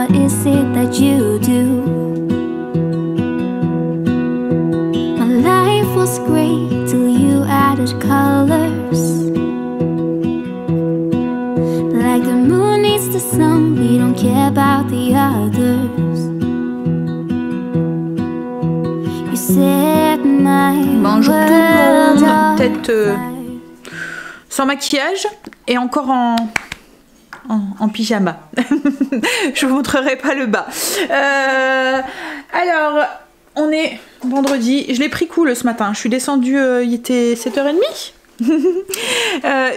what is it that you do? My life was great till you added colors. Like the moon needs the sun, we don't care about the others. You set my Bonjour tout le world monde, on peut-être sans maquillage et encore en pyjama. Je vous montrerai pas le bas. Alors, on est vendredi. Je l'ai pris cool ce matin. Je suis descendue, il était 7h30.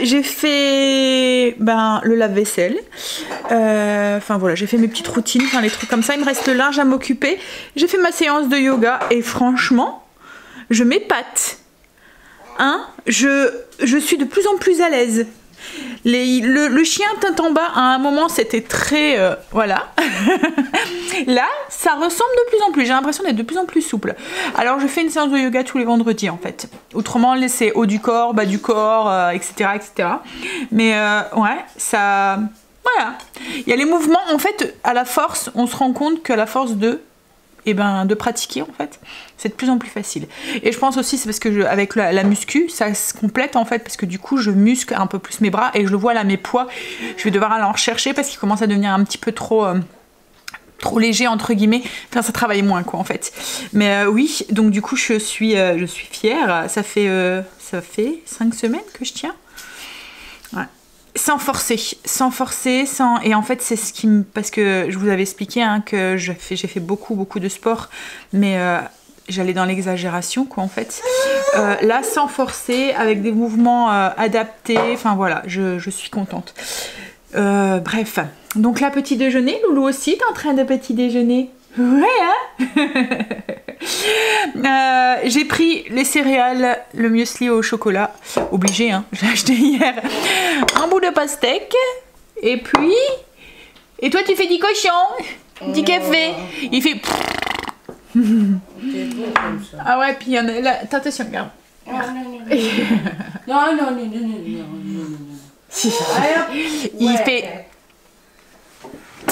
J'ai fait le lave-vaisselle. Enfin voilà, j'ai fait mes petites routines, enfin les trucs comme ça. Il me reste le linge à m'occuper. J'ai fait ma séance de yoga et franchement, je m'épate. Hein, je suis de plus en plus à l'aise. Le chien teint en bas, à un moment, c'était très... voilà. Là, ça ressemble de plus en plus. J'ai l'impression d'être de plus en plus souple. Alors, je fais une séance de yoga tous les vendredis, en fait. Autrement, c'est haut du corps, bas du corps, etc., etc. Mais, ouais, ça... Voilà. Il y a les mouvements, en fait, à la force, on se rend compte qu'à la force de pratiquer en fait, c'est de plus en plus facile. Et je pense aussi c'est parce que avec la muscu, ça se complète en fait, parce que du coup je muscle un peu plus mes bras et je le vois là, mes poids, je vais devoir aller en rechercher parce qu'ils commencent à devenir un petit peu trop léger entre guillemets, enfin ça travaille moins quoi en fait. Mais oui, donc du coup je suis fière, ça fait 5 semaines que je tiens. Ouais. Sans forcer, et en fait c'est ce qui me... Parce que je vous avais expliqué hein, que j'ai fait beaucoup de sport, mais j'allais dans l'exagération quoi en fait. Là sans forcer, avec des mouvements adaptés, enfin voilà, je suis contente. Bref, donc là petit déjeuner, Loulou aussi t'es en train de petit déjeuner. Ouais hein. J'ai pris les céréales, le muesli au chocolat, obligé hein, j'ai acheté hier un bout de pastèque, et puis... Et toi tu fais du cochon, du café, il fait... Ah ouais, puis il y en a là, attention, regarde. Non. Il fait...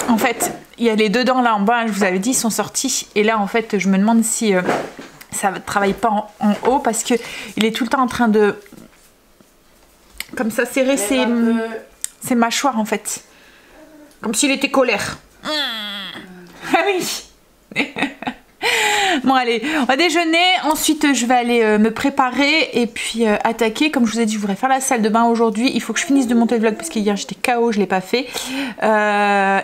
En fait, il y a les deux dents là en bas, je vous avais dit, ils sont sortis. Et là, en fait, je me demande si ça ne travaille pas en haut, parce qu'il est tout le temps en train de... Comme ça, serrer ses mâchoires, en fait. Comme s'il était colère. Ah oui. Bon allez, on va déjeuner, ensuite je vais aller me préparer et puis attaquer. Comme je vous ai dit, je voudrais faire la salle de bain aujourd'hui. Il faut que je finisse de monter le vlog parce qu'hier j'étais KO, je ne l'ai pas fait.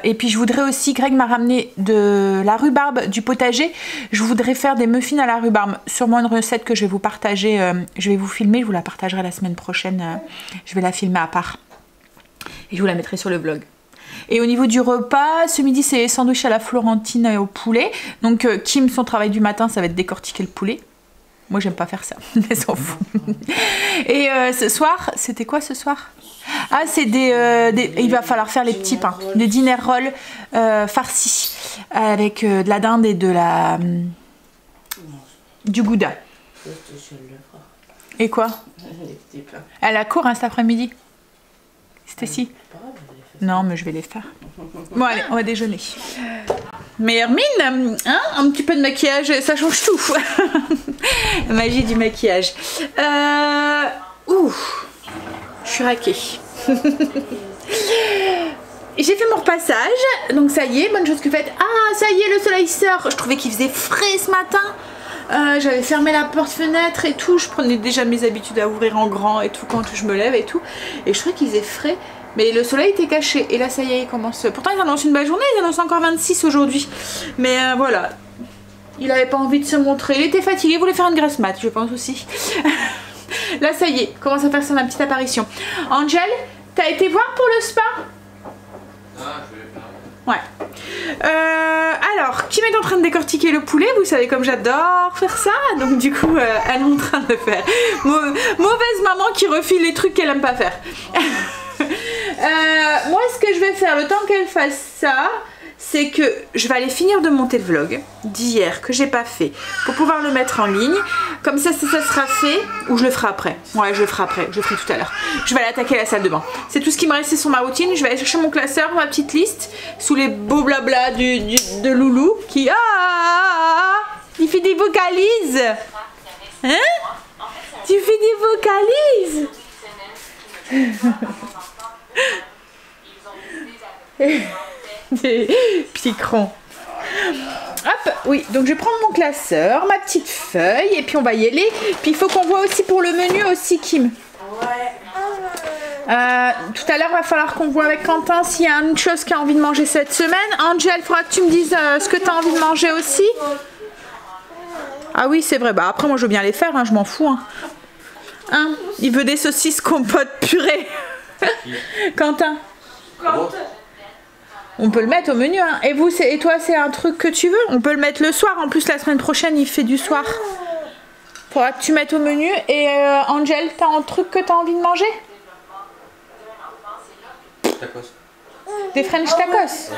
Et puis je voudrais aussi, Greg m'a ramené de la rhubarbe du potager. Je voudrais faire des muffins à la rhubarbe. Sûrement une recette que je vais vous partager, je vais vous filmer, je vous la partagerai la semaine prochaine. Je vais la filmer à part et je vous la mettrai sur le vlog. Et au niveau du repas, ce midi c'est sandwich à la Florentine et au poulet. Donc Kim, son travail du matin, ça va être décortiquer le poulet. Moi j'aime pas faire ça, mais s'en fout. Et ce soir, c'était quoi ce soir? Ah c'est il va falloir faire les petits pains. Des dinner rolls farcis avec de la dinde et du gouda. Et quoi? Elle a cours hein, cet après-midi. C'était si. Non, mais je vais les faire. Bon, allez, on va déjeuner. Mais Hermine, hein, un petit peu de maquillage, ça change tout. La magie du maquillage. Ouh, je suis raquée. J'ai fait mon repassage, donc ça y est, bonne chose que faite. Ah, ça y est, le soleil sort. Je trouvais qu'il faisait frais ce matin. J'avais fermé la porte-fenêtre et tout. Je prenais déjà mes habitudes à ouvrir en grand et tout quand je me lève et tout. Et je trouvais qu'il faisait frais. Mais le soleil était caché et là ça y est il commence. Pourtant ils annoncent une belle journée, ils annoncent encore 26 aujourd'hui. Mais voilà, il avait pas envie de se montrer, il était fatigué, il voulait faire une grasse mat je pense aussi. Là ça y est, commence à faire son petite apparition. Angel, t'as été voir pour le spa? Ouais. Alors, Kim est en train de décortiquer le poulet, vous savez comme j'adore faire ça. Donc du coup, elle est en train de faire. Mauvaise maman qui refile les trucs qu'elle aime pas faire. Moi, ce que je vais faire, le temps qu'elle fasse ça, c'est que je vais aller finir de monter le vlog d'hier que j'ai pas fait pour pouvoir le mettre en ligne. Comme ça sera fait, ou je le ferai après. Ouais, je le ferai après, je le ferai tout à l'heure. Je vais aller attaquer la salle de bain. C'est tout ce qui me restait sur ma routine. Je vais aller chercher mon classeur, ma petite liste, sous les beaux blabla de Loulou qui... il fait des vocalises. Hein? Tu fais des vocalises. Des picrons. Hop, oui, donc je vais prendre mon classeur, ma petite feuille, et puis on va y aller. Puis il faut qu'on voit aussi pour le menu aussi, Kim. Tout à l'heure, il va falloir qu'on voit avec Quentin s'il y a une chose qu'il a envie de manger cette semaine. Angel, il faudra que tu me dises ce que tu as envie de manger aussi. Ah oui, c'est vrai. Bah après, moi, je veux bien les faire, hein, je m'en fous. Hein, il veut des saucisses compote purée. Quentin. On peut le mettre au menu, hein. Et vous, et toi, c'est un truc que tu veux? On peut le mettre le soir. En plus, la semaine prochaine, il fait du soir. Faudra que tu mettes au menu. Et Angel, t'as un truc que t'as envie de manger? Tacos. Des French tacos.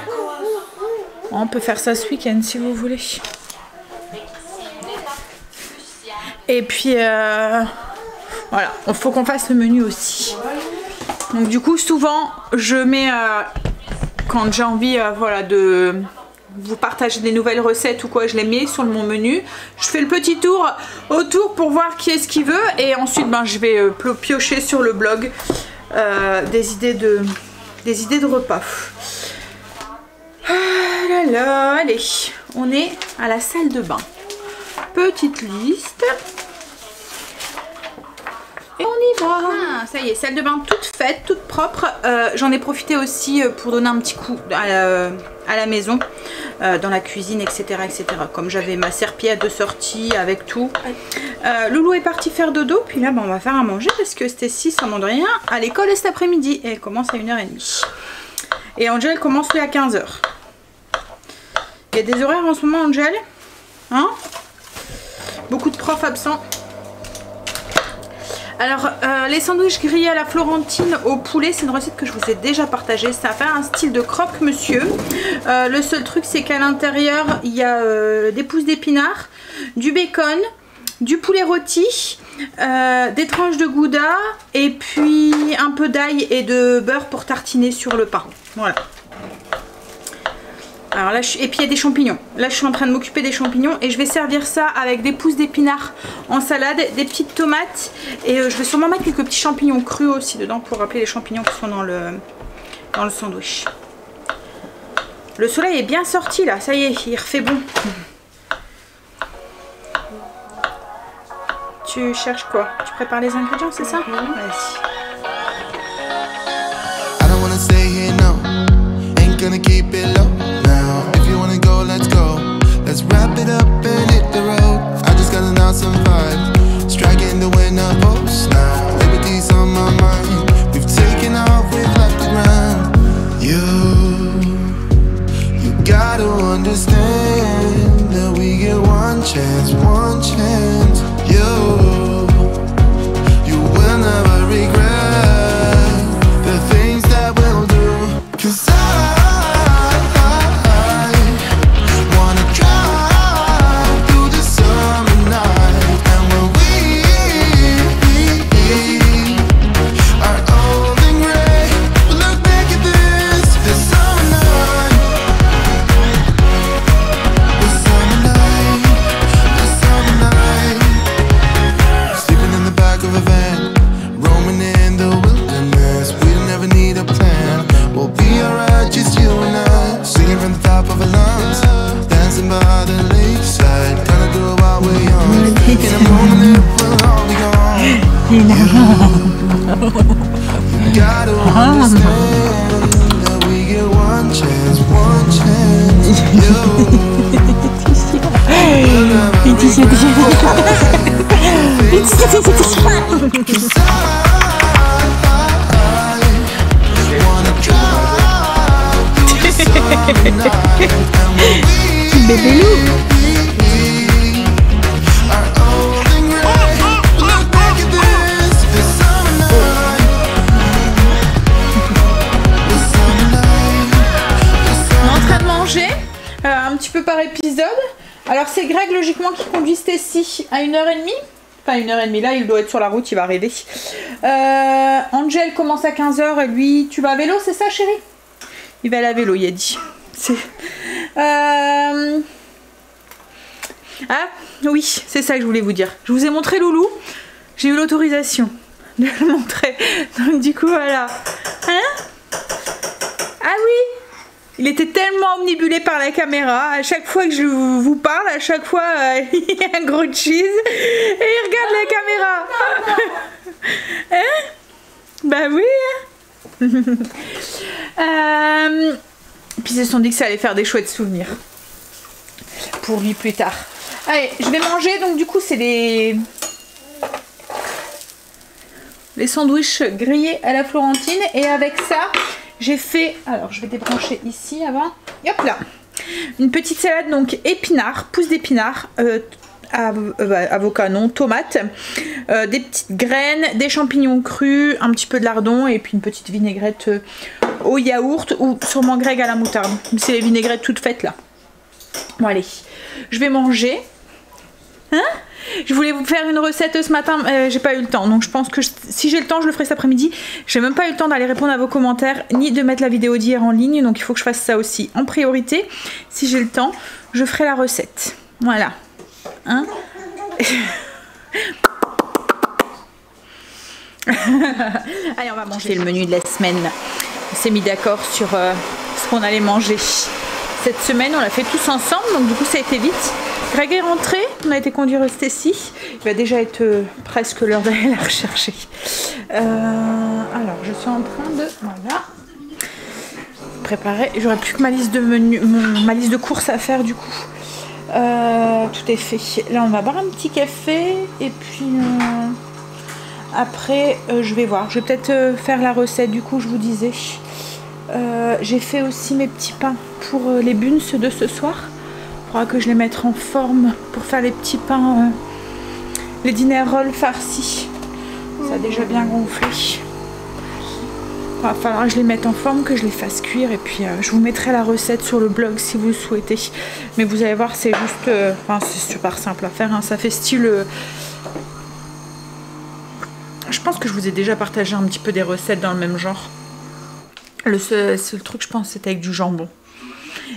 On peut faire ça ce week-end si vous voulez. Et puis, voilà, il faut qu'on fasse le menu aussi. Donc du coup, souvent, je mets... quand j'ai envie voilà, de vous partager des nouvelles recettes ou quoi, je les mets sur mon menu. Je fais le petit tour autour pour voir qui est-ce qui veut. Et ensuite, ben, je vais piocher sur le blog des idées de repas. Ah là là, allez, on est à la salle de bain. Petite liste. Et on y va. Ah, ça y est, salle de bain toute faite, toute propre. J'en ai profité aussi pour donner un petit coup à la maison, dans la cuisine, etc. etc. Comme j'avais ma serpillière de sortie avec tout. Loulou est parti faire dodo. Puis là, ben, on va faire à manger parce que Stécie s'en rien à l'école cet après-midi. Et elle commence à 1h30. Et Angel commence lui à 15h. Il y a des horaires en ce moment, Angel? Hein? Beaucoup de profs absents. Alors, les sandwichs grillés à la Florentine au poulet, c'est une recette que je vous ai déjà partagée. Ça va faire un style de croque-monsieur. Le seul truc, c'est qu'à l'intérieur, il y a des pousses d'épinards, du bacon, du poulet rôti, des tranches de gouda, et puis un peu d'ail et de beurre pour tartiner sur le pain. Voilà. Alors là, et puis il y a des champignons. Là, je suis en train de m'occuper des champignons et je vais servir ça avec des pousses d'épinards en salade, des petites tomates et je vais sûrement mettre quelques petits champignons crus aussi dedans pour rappeler les champignons qui sont dans le sandwich. Le soleil est bien sorti là, ça y est, il refait bon. Tu cherches quoi? Tu prépares les ingrédients, c'est ça? Vas-y. Let's go, let's wrap it up and hit the road. I just got an awesome vibe, striking the winner post now. Liberty's on my mind, we've taken off, we've left the ground. You gotta understand that we get one chance. You will never regret the things that we'll do. 'Cause Bébé loup. manger, un petit peu par épisode. Alors c'est Greg logiquement qui conduit Stacy à 1h30. Enfin 1h30, là il doit être sur la route, il va arriver. Angel commence à 15h et lui, tu vas à vélo, c'est ça chérie? Il va aller à vélo, il a dit. Ah oui, c'est ça que je voulais vous dire. Je vous ai montré Loulou, j'ai eu l'autorisation de le montrer. Donc du coup voilà. Hein? Ah oui! Il était tellement omnibulé par la caméra. À chaque fois que je vous parle, à chaque fois il y a un gros cheese et il regarde la caméra. Hein? Bah oui. Puis ils se sont dit que ça allait faire des chouettes souvenirs pour lui plus tard. Allez, je vais manger. Donc du coup c'est les sandwichs grillés à la Florentine. Et avec ça, j'ai fait... Alors, je vais débrancher ici avant. Hop là. Une petite salade, donc épinards, pousses d'épinards, avocat non, tomates, des petites graines, des champignons crus, un petit peu de lardon et puis une petite vinaigrette au yaourt ou sûrement Greg à la moutarde. C'est les vinaigrettes toutes faites là. Bon allez, je vais manger. Hein? Je voulais vous faire une recette ce matin, j'ai pas eu le temps, donc je pense que si j'ai le temps je le ferai cet après-midi. J'ai même pas eu le temps d'aller répondre à vos commentaires ni de mettre la vidéo d'hier en ligne, donc il faut que je fasse ça aussi en priorité. Si j'ai le temps, je ferai la recette. Voilà. Hein? Allez, on va manger. C'est le menu de la semaine. On s'est mis d'accord sur ce qu'on allait manger. Cette semaine, on l'a fait tous ensemble, donc du coup ça a été vite. Greg est rentré, on a été conduire Stacy. Il va déjà être presque l'heure d'aller la rechercher. Alors, je suis en train de... Voilà. Préparer. J'aurais plus que ma liste de menus, ma liste de courses à faire du coup. Tout est fait. Là, on va boire un petit café. Et puis, après, je vais voir. Je vais peut-être faire la recette du coup, je vous disais. J'ai fait aussi mes petits pains pour les buns de ce soir. Il faudra que je les mette en forme pour faire les petits pains, les dinner rolls farcis. Ça a déjà bien gonflé. Il va falloir que je les mette en forme, que je les fasse cuire et puis je vous mettrai la recette sur le blog si vous le souhaitez. Mais vous allez voir, c'est juste, enfin c'est super simple à faire, hein. Ça fait style... Je pense que je vous ai déjà partagé un petit peu des recettes dans le même genre. Le seul truc, je pense, c'était avec du jambon.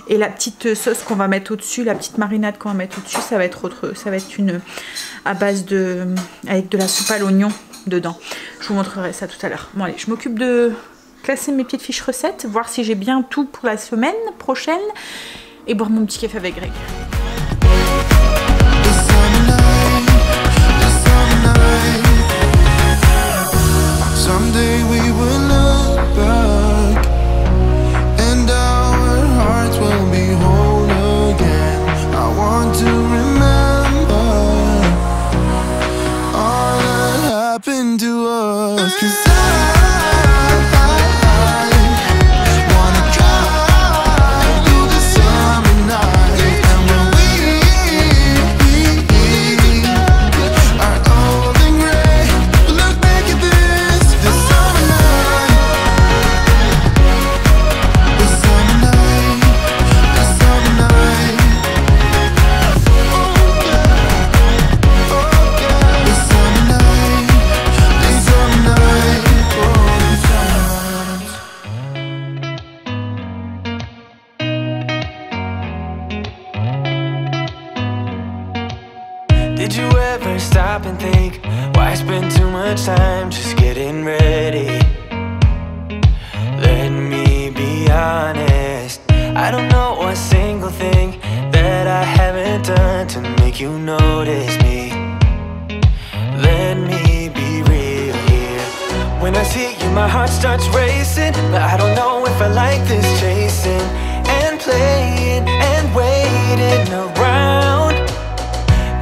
Et la petite sauce qu'on va mettre au-dessus, la petite marinade qu'on va mettre au-dessus, ça va être une à base de... avec de la soupe à l'oignon dedans. Je vous montrerai ça tout à l'heure. Bon allez, je m'occupe de classer mes petites fiches recettes, voir si j'ai bien tout pour la semaine prochaine et boire mon petit café avec Greg. Someday we will look back and our hearts will be whole again. I want to remember all that happened to us, 'cause I wanna drive through the summer night. And when we are old and gray, we'll look back at this summer night. The summer night, the summer night. Oh yeah, the summer night, the summer night, oh the summer night. Did you ever stop and think, why spend too much time just getting ready? Let me be honest, I don't know a single thing that I haven't done to make you notice me. Let me be real here. When I see you, my heart starts racing, but I don't know if I like this chasing and playing and waiting around.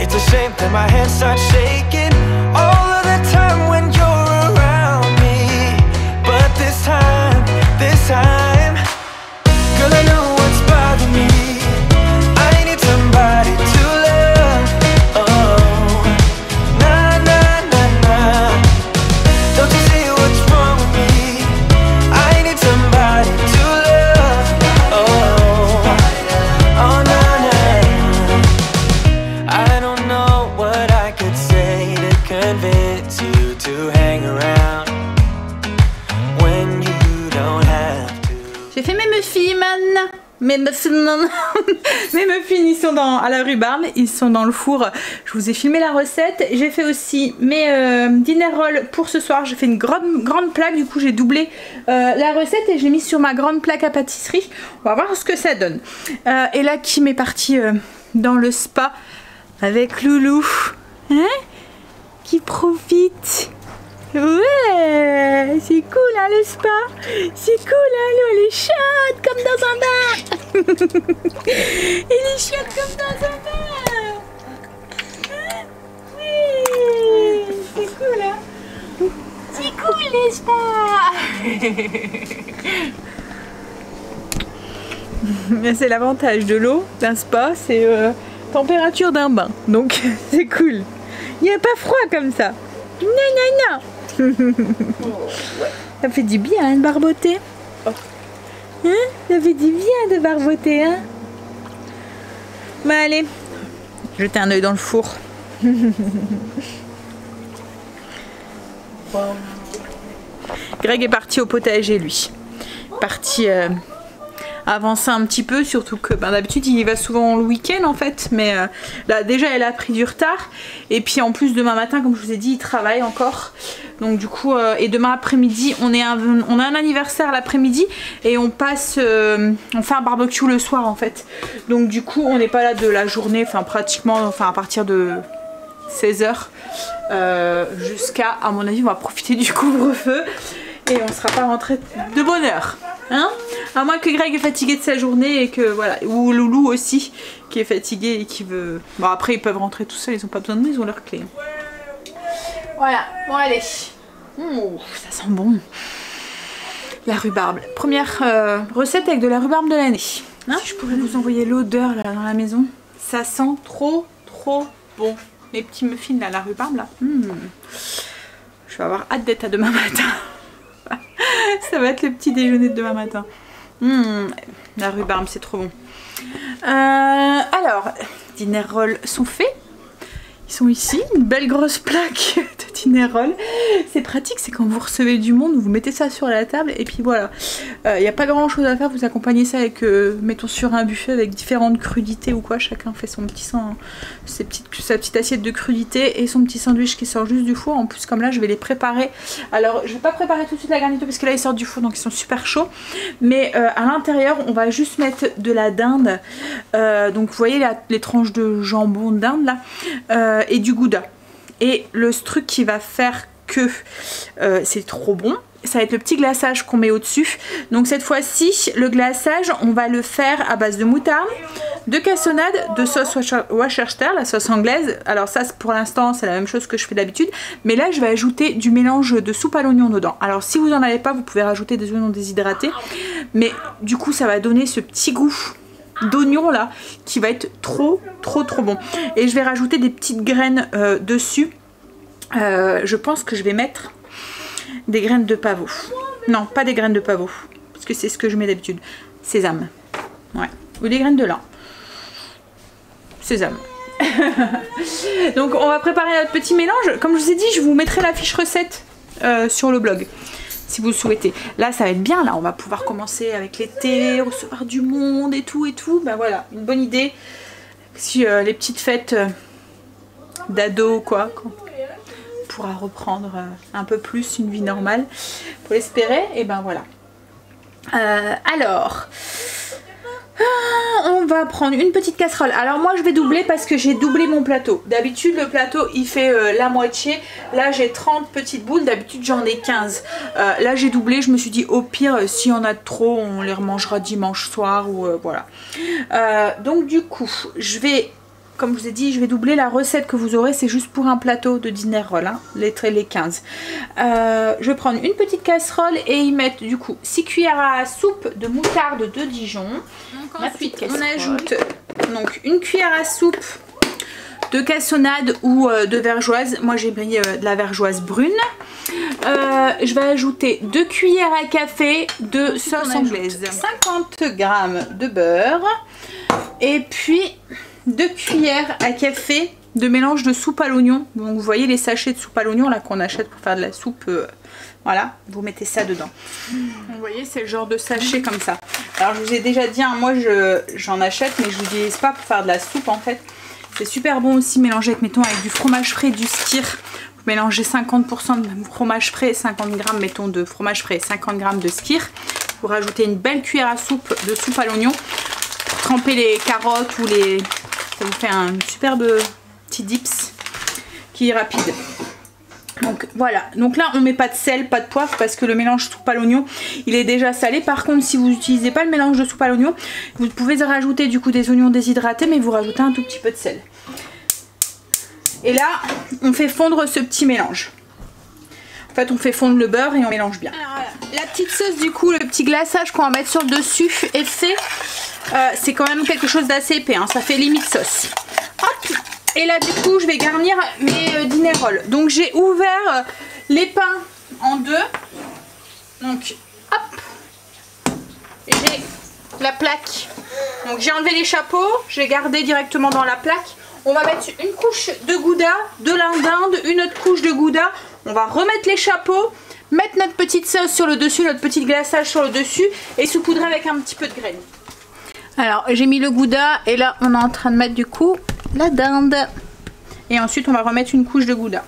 It's a shame that my hands start shaking all of the time when you're around me. But this time, girl, I know what's bothering me. I need somebody to love. Oh, nah, nah, nah, nah. Don't you see what's wrong with me? I need somebody to love. Oh, Mes muffins, ils sont à la rhubarbe, ils sont dans le four. Je vous ai filmé la recette. J'ai fait aussi mes dinner rolls pour ce soir. J'ai fait une grande plaque, du coup j'ai doublé la recette et je l'ai mise sur ma grande plaque à pâtisserie. On va voir ce que ça donne. Et là, Kim est parti dans le spa avec Loulou. Hein? Qui profite. Ouais, c'est cool hein, le spa. C'est cool hein, l'eau elle est chaude comme dans un bain. Elle est chaude comme dans un bain. Hein? Oui, c'est cool hein. C'est cool n'est-ce pas? C'est l'avantage de l'eau d'un spa, c'est température d'un bain. Donc c'est cool. Il n'y a pas froid comme ça. Non, non, non. Ça fait du bien hein, de barboter. Hein? Ça fait du bien de barboter. Hein? Bah allez, jetez un œil dans le four. Greg est parti au potager lui. Parti avancer un petit peu, surtout que d'habitude il y va souvent le week-end en fait, mais là déjà elle a pris du retard et puis en plus demain matin comme je vous ai dit il travaille encore, donc du coup et demain après-midi on a un anniversaire l'après-midi et on passe on fait un barbecue le soir en fait, donc du coup on n'est pas là de la journée, enfin pratiquement à partir de 16h jusqu'à, à mon avis on va profiter du couvre-feu et on sera pas rentré de bonne heure. Hein? À moins que Greg est fatigué de sa journée et que voilà, ou Loulou aussi qui est fatigué et qui veut. Bon après ils peuvent rentrer tout seuls, ils ont pas besoin de nous, ils ont leur clé. Voilà, bon allez. Ça sent bon. La rhubarbe. Première recette avec de la rhubarbe de l'année. Hein? Si je pourrais vous envoyer l'odeur là dans la maison. Ça sent trop bon. Les petits muffins là, la rhubarbe là. Je vais avoir hâte d'être à demain matin. Ça va être le petit déjeuner de demain matin. La rhubarbe, c'est trop bon. Alors, dinner rolls sont faits. Ils sont ici, une belle grosse plaque de dinner roll. C'est pratique, c'est quand vous recevez du monde, vous mettez ça sur la table et puis voilà. Il n'y a pas grand chose à faire, vous accompagnez ça avec, mettons sur un buffet avec différentes crudités ou quoi. Chacun fait son petit sa petite assiette de crudités et son petit sandwich qui sort juste du four. En plus comme là je vais les préparer. Alors je vais pas préparer tout de suite la garniture parce que là ils sortent du four donc ils sont super chauds. Mais à l'intérieur on va juste mettre de la dinde. Donc vous voyez les tranches de jambon de dinde là. Et du gouda. Et le truc qui va faire que c'est trop bon, ça va être le petit glaçage qu'on met au dessus. Donc cette fois-ci le glaçage on va le faire à base de moutarde, de cassonade, de sauce Worcestershire, la sauce anglaise. Alors ça pour l'instant c'est la même chose que je fais d'habitude, mais là je vais ajouter du mélange de soupe à l'oignon dedans. Alors si vous n'en avez pas vous pouvez rajouter des oignons déshydratés, mais du coup ça va donner ce petit goût d'oignon là qui va être trop bon. Et je vais rajouter des petites graines dessus. Je pense que je vais mettre des graines de pavot. Non, pas des graines de pavot parce que c'est ce que je mets d'habitude. Sésame, ouais, ou des graines de lin. Sésame. Donc on va préparer notre petit mélange. Comme je vous ai dit, je vous mettrai la fiche recette sur le blog si vous le souhaitez. Là ça va être bien, là on va pouvoir commencer avec l'été, recevoir du monde et tout. Ben voilà, une bonne idée. Si les petites fêtes d'ado quoi, on pourra reprendre un peu plus une vie normale, pour l'espérer, et ben voilà. Alors on va prendre une petite casserole. Alors moi je vais doubler parce que j'ai doublé mon plateau. D'habitude le plateau il fait la moitié. Là j'ai 30 petites boules, d'habitude j'en ai 15. Là j'ai doublé, je me suis dit au pire s'il y en a trop on les remangera dimanche soir ou voilà. Donc du coup je vais, comme je vous ai dit, je vais doubler la recette que vous aurez, c'est juste pour un plateau de dinner roll, hein, les 15. Je vais prendre une petite casserole et y mettre du coup 6 cuillères à soupe de moutarde de Dijon. Donc ensuite on ajoute donc une cuillère à soupe de cassonade ou de vergeoise. Moi j'ai mis de la vergeoise brune. Je vais ajouter 2 cuillères à café de sauce anglaise, 50 g de beurre et puis 2 cuillères à café de mélange de soupe à l'oignon. Donc vous voyez les sachets de soupe à l'oignon là qu'on achète pour faire de la soupe, voilà, vous mettez ça dedans. Vous voyez c'est le genre de sachet comme ça. Alors je vous ai déjà dit, hein, moi j'en achète mais je l'utilise pas pour faire de la soupe en fait. C'est super bon aussi mélangé avec, mettons, avec du fromage frais, du skyr. Vous mélangez 50% de fromage frais, 50 g mettons de fromage frais, 50 g de skyr. Vous rajoutez une belle cuillère à soupe de soupe à l'oignon pour tremper les carottes ou les... Ça vous fait un superbe petit dips qui est rapide. Donc voilà, donc là on met pas de sel, pas de poivre parce que le mélange soupe à l'oignon il est déjà salé. Par contre si vous n'utilisez pas le mélange de soupe à l'oignon, vous pouvez rajouter du coup des oignons déshydratés, mais vous rajoutez un tout petit peu de sel. Et là on fait fondre ce petit mélange. En fait on fait fondre le beurre et on mélange bien. Alors, voilà. La petite sauce du coup, le petit glaçage qu'on va mettre sur le dessus est fait. C'est quand même quelque chose d'assez épais, hein. Ça fait limite sauce. Hop. Et là du coup je vais garnir mes dîner rolls. Donc j'ai ouvert les pains en deux. Donc hop. Et j'ai la plaque. Donc j'ai enlevé les chapeaux, j'ai gardé directement dans la plaque. On va mettre une couche de gouda, de l'indinde, une autre couche de gouda. On va remettre les chapeaux, mettre notre petite sauce sur le dessus, notre petit glaçage sur le dessus et saupoudrer avec un petit peu de graines. Alors j'ai mis le gouda et là on est en train de mettre du coup la dinde. Et ensuite on va remettre une couche de gouda.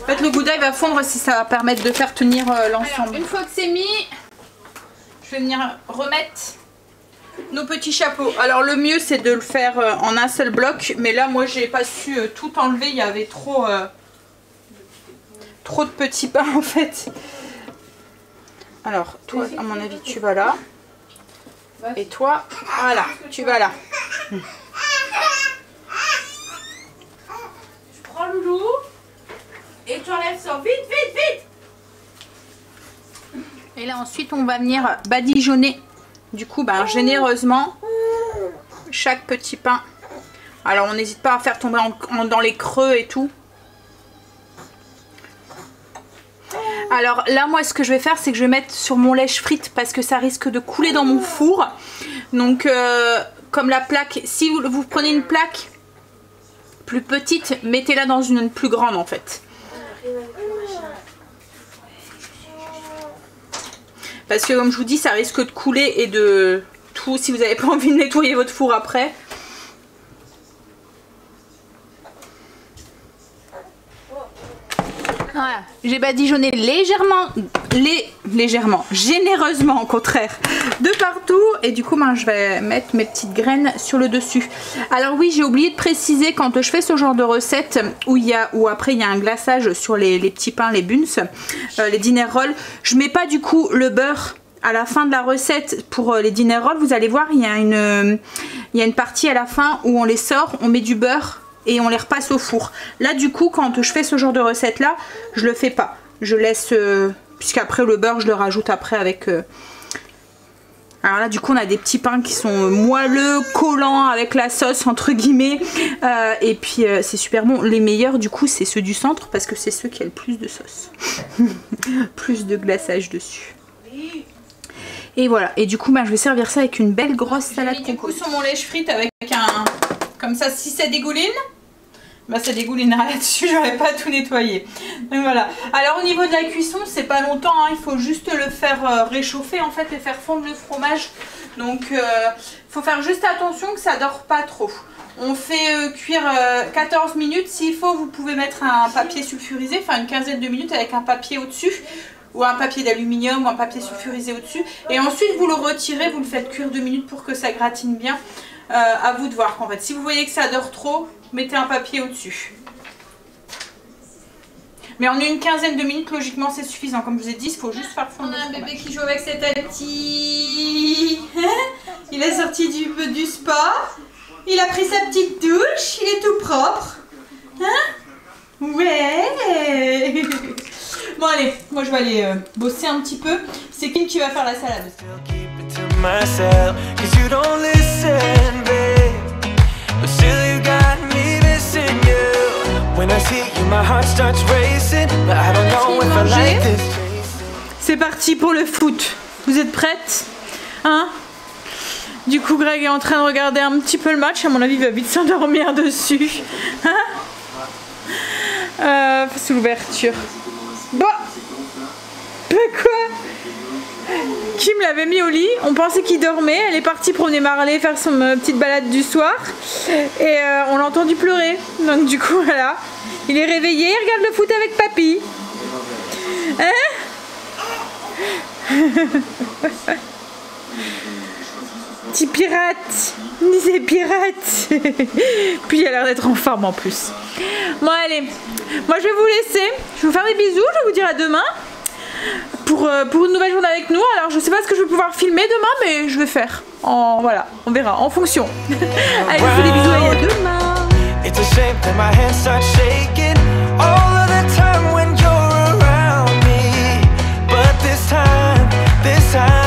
En fait le gouda il va fondre si ça va permettre de faire tenir l'ensemble. Une fois que c'est mis, je vais venir remettre nos petits chapeaux. Alors le mieux c'est de le faire en un seul bloc. Mais là moi j'ai pas su tout enlever. Il y avait trop de petits pains en fait. Alors toi à mon avis tu vas là. Et toi, voilà, tu vas là. Je prends Loulou et tu enlèves ça. Vite, vite, vite. Et là ensuite on va venir badigeonner. Du coup, généreusement chaque petit pain. Alors on n'hésite pas à faire tomber dans les creux et tout. Alors là moi ce que je vais faire c'est que je vais mettre sur mon lèche frite parce que ça risque de couler dans mon four. Donc comme la plaque, si vous prenez une plaque plus petite, mettez-la dans une plus grande en fait. Parce que comme je vous dis ça risque de couler et de tout si vous n'avez pas envie de nettoyer votre four après. Voilà, j'ai badigeonné généreusement au contraire, de partout. Et du coup, je vais mettre mes petites graines sur le dessus. Alors oui, j'ai oublié de préciser quand je fais ce genre de recette où après il y a un glaçage sur les petits pains, les buns, les dinner rolls. Je mets pas du coup le beurre à la fin de la recette pour les dinner rolls. Vous allez voir, il y a une partie à la fin où on les sort, on met du beurre et on les repasse au four. Là du coup quand je fais ce genre de recette là, je le fais pas. Je laisse, puisqu'après le beurre je le rajoute après avec... Alors là du coup on a des petits pains qui sont moelleux, collants avec la sauce entre guillemets. Et puis c'est super bon. Les meilleurs du coup c'est ceux du centre parce que c'est ceux qui ont le plus de sauce. Plus de glaçage dessus. Et voilà. Et du coup je vais servir ça avec une belle grosse salade du coup sur mon lèche frite avec un... Comme ça, si ça dégouline, ça dégoulinera là-dessus, j'aurais pas tout nettoyé. Donc voilà. Alors au niveau de la cuisson, c'est pas longtemps, hein, il faut juste le faire réchauffer en fait et faire fondre le fromage. Donc il faut faire juste attention que ça dore pas trop. On fait cuire 14 minutes. S'il faut, vous pouvez mettre un papier sulfurisé, enfin une quinzaine de minutes avec un papier au-dessus. Ou un papier d'aluminium ou un papier sulfurisé au-dessus. Et ensuite vous le retirez, vous le faites cuire 2 minutes pour que ça gratine bien. À vous de voir qu'en fait si vous voyez que ça dort trop, mettez un papier au-dessus. Mais en une quinzaine de minutes logiquement c'est suffisant. Comme je vous ai dit, il faut juste faire fondre. On a un bébé qui joue avec cet petit. Il est sorti du spa. Il a pris sa petite douche. Il est tout propre. Hein? Ouais. Bon allez, moi je vais aller bosser un petit peu. C'est Kim qui va faire la salade. Myself, 'cause you don't listen, babe. But still you got me missing you. When I see you, my heart starts racing. But I don't know if I like this. C'est parti pour le foot. Vous êtes prêtes? Hein? Du coup, Greg est en train de regarder un petit peu le match. À mon avis, il va vite s'endormir dessus. Hein? Sous l'ouverture. Bah! Quoi? Kim l'avait mis au lit, on pensait qu'il dormait, elle est partie promener Marley, faire son petite balade du soir, et on l'a entendu pleurer. Donc du coup, voilà, il est réveillé, il regarde le foot avec papy. Hein? Petit pirate, c'est pirate. Puis il a l'air d'être en forme en plus. Bon allez, moi je vais vous laisser, je vais vous faire des bisous, je vais vous dire à demain pour une nouvelle journée avec nous. Alors je sais pas ce que je vais pouvoir filmer demain, mais je vais faire. Voilà, on verra, en fonction. Allez, je vous fais des bisous et à demain. It's a shame that my hands start shaking all of the time when you're around me. But this time